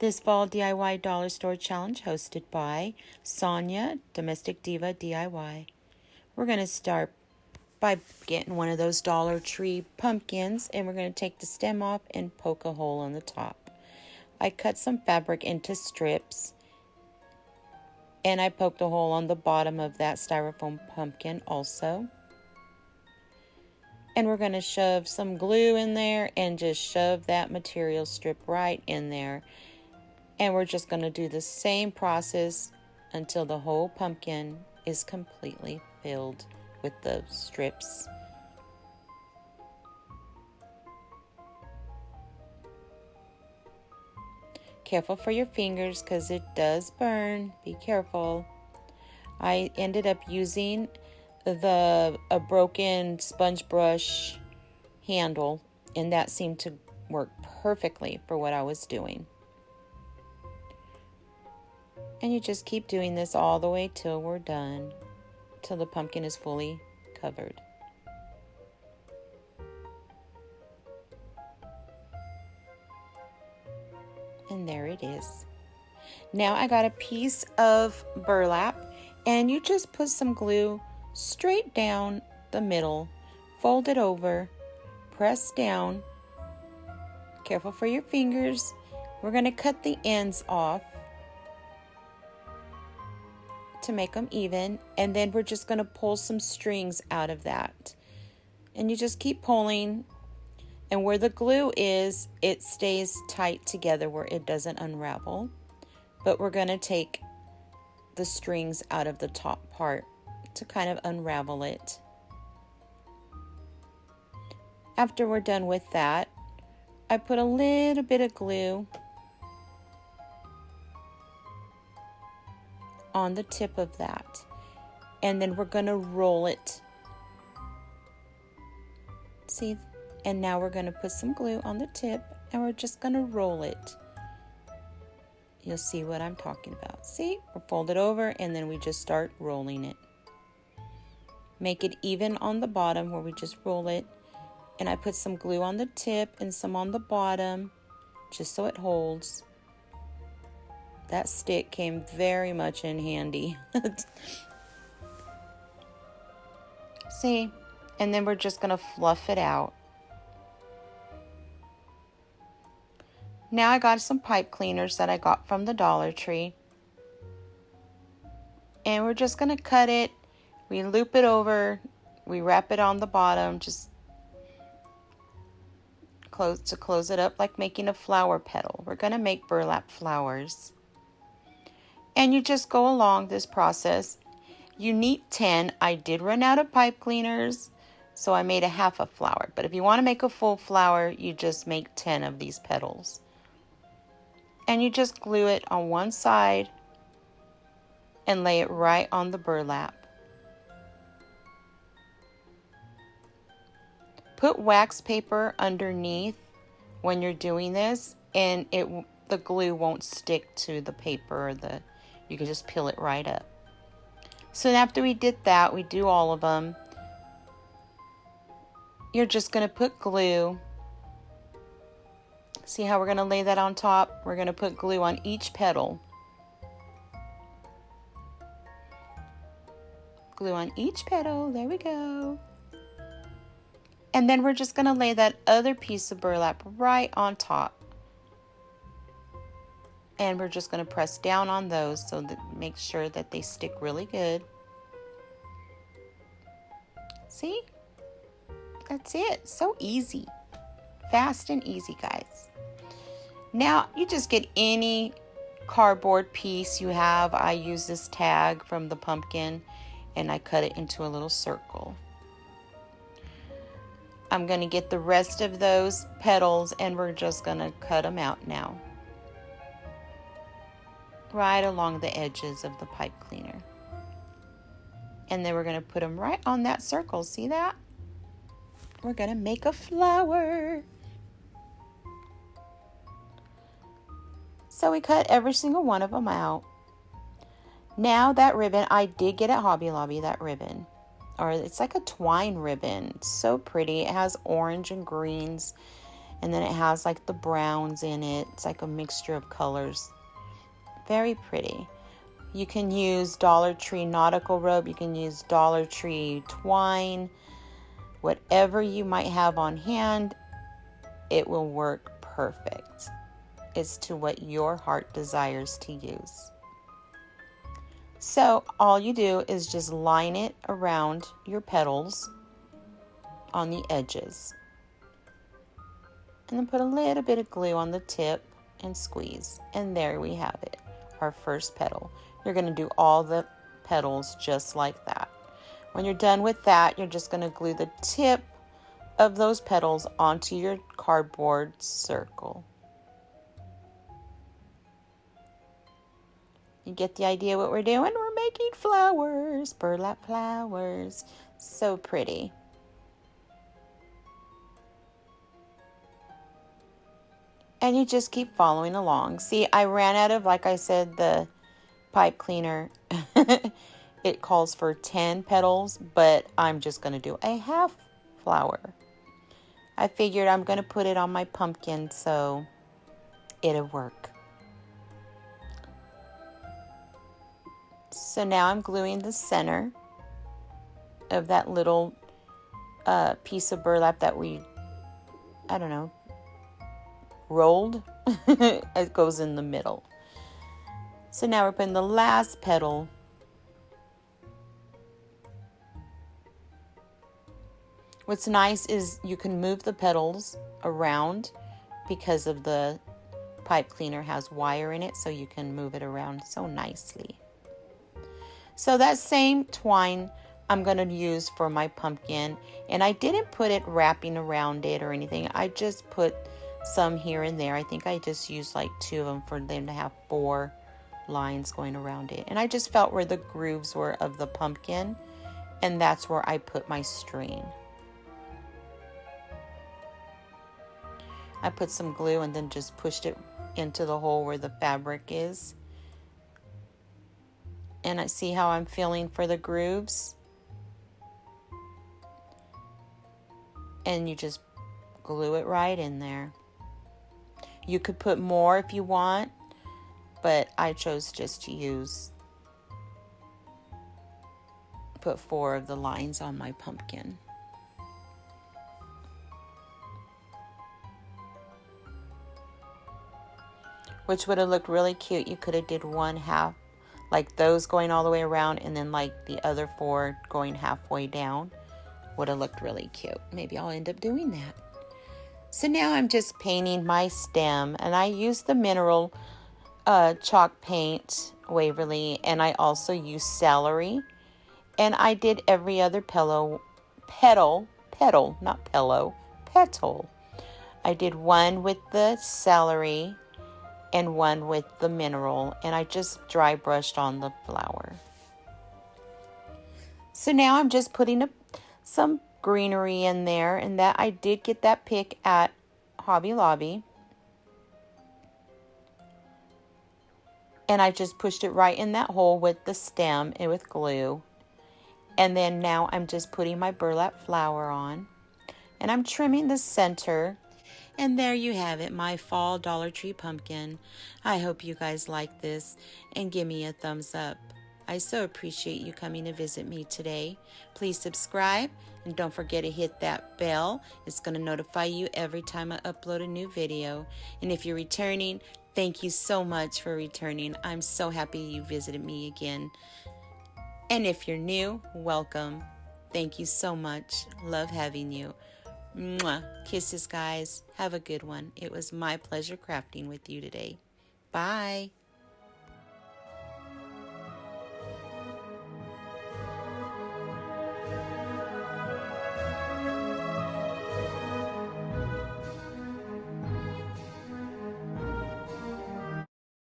This fall DIY dollar store challenge hosted by Sonja, Domestic Diva DIY. We're going to start by getting one of those Dollar Tree pumpkins, and we're going to take the stem off and poke a hole on the top. I cut some fabric into strips, and I poked a hole on the bottom of that styrofoam pumpkin also. And we're going to shove some glue in there and just shove that material strip right in there. And we're just going to do the same process until the whole pumpkin is completely filled with the strips. Careful for your fingers because it does burn. Be careful. I ended up using a broken sponge brush handle, and that seemed to work perfectly for what I was doing. And you just keep doing this all the way till we're done, till the pumpkin is fully covered. And there it is. Now I got a piece of burlap, and you just put some glue straight down the middle, fold it over, press down. Careful for your fingers. We're going to cut the ends off to make them even, and then we're just going to pull some strings out of that. And you just keep pulling, and where the glue is, it stays tight together where it doesn't unravel. But we're going to take the strings out of the top part to kind of unravel it. After we're done with that, I put a little bit of glue on the tip of that, and then we're going to roll it. See? And now we're going to put some glue on the tip, and we're just going to roll it. You'll see what I'm talking about. See? We'll fold it over, and then we just start rolling it. Make it even on the bottom where we just roll it. And I put some glue on the tip and some on the bottom, just so it holds. That stick came very much in handy. See? And then we're just going to fluff it out. Now I got some pipe cleaners that I got from the Dollar Tree. And we're just going to cut it. We loop it over. We wrap it on the bottom. Just close it up like making a flower petal. We're going to make burlap flowers. And you just go along this process. You need 10. I did run out of pipe cleaners, so I made a half a flower. But if you want to make a full flower, you just make 10 of these petals. And you just glue it on one side and lay it right on the burlap. Put wax paper underneath when you're doing this, and the glue won't stick to the paper, or you can just peel it right up. So after we did that, we do all of them. You're just going to put glue. See how we're going to lay that on top? We're going to put glue on each petal. Glue on each petal. There we go. And then we're just going to lay that other piece of burlap right on top. And we're just going to press down on those so that make sure that they stick really good. See? That's it. So easy. Fast and easy, guys. Now, you just get any cardboard piece you have. I use this tag from the pumpkin, and I cut it into a little circle. I'm going to get the rest of those petals, and we're just going to cut them out now. Right along the edges of the pipe cleaner. And then we're going to put them right on that circle. See that? We're going to make a flower. So we cut every single one of them out. Now that ribbon, I did get at Hobby Lobby, that ribbon. Or it's like a twine ribbon. It's so pretty. It has orange and greens. And then it has like the browns in it. It's like a mixture of colors. Very pretty. You can use Dollar Tree nautical rope. You can use Dollar Tree twine. Whatever you might have on hand, it will work perfect. It's to what your heart desires to use. So all you do is just line it around your petals on the edges. And then put a little bit of glue on the tip and squeeze. And there we have it, our first petal. You're going to do all the petals just like that. When you're done with that, you're just going to glue the tip of those petals onto your cardboard circle. You get the idea what we're doing? We're making flowers, burlap flowers. So pretty. And you just keep following along. See, I ran out of, like I said, the pipe cleaner. It calls for 10 petals, but I'm just going to do a half flower. I figured I'm going to put it on my pumpkin, so it'll work. So now I'm gluing the center of that little piece of burlap that we, I don't know, rolled. It goes in the middle. So now we're putting the last petal. What's nice is you can move the petals around because of the pipe cleaner has wire in it, so you can move it around so nicely. So that same twine I'm going to use for my pumpkin, and I didn't put it wrapping around it or anything. I just put some here and there. I think I just used like 2 of them for them to have 4 lines going around it. And I just felt where the grooves were of the pumpkin, and that's where I put my string. I put some glue and then just pushed it into the hole where the fabric is. And I see how I'm feeling for the grooves. And you just glue it right in there. You could put more if you want, but I chose just to put 4 of the lines on my pumpkin. Which would have looked really cute. You could have did one half, like those going all the way around, and then like the other 4 going halfway down. Would have looked really cute. Maybe I'll end up doing that. So now I'm just painting my stem, and I use the mineral chalk paint Waverly, and I also use celery. And I did every other petal. I did one with the celery and one with the mineral, and I just dry brushed on the flower. So now I'm just putting some greenery in there, and that I did get that pick at Hobby Lobby. And I just pushed it right in that hole with the stem and with glue. And then now I'm just putting my burlap flower on, and I'm trimming the center. And there you have it, my fall Dollar Tree pumpkin. I hope you guys like this and give me a thumbs up. I so appreciate you coming to visit me today. Please subscribe and don't forget to hit that bell. It's going to notify you every time I upload a new video. And if you're returning, thank you so much for returning. I'm so happy you visited me again. And if you're new, welcome. Thank you so much. Love having you. Mwah. Kisses, guys. Have a good one. It was my pleasure crafting with you today. Bye.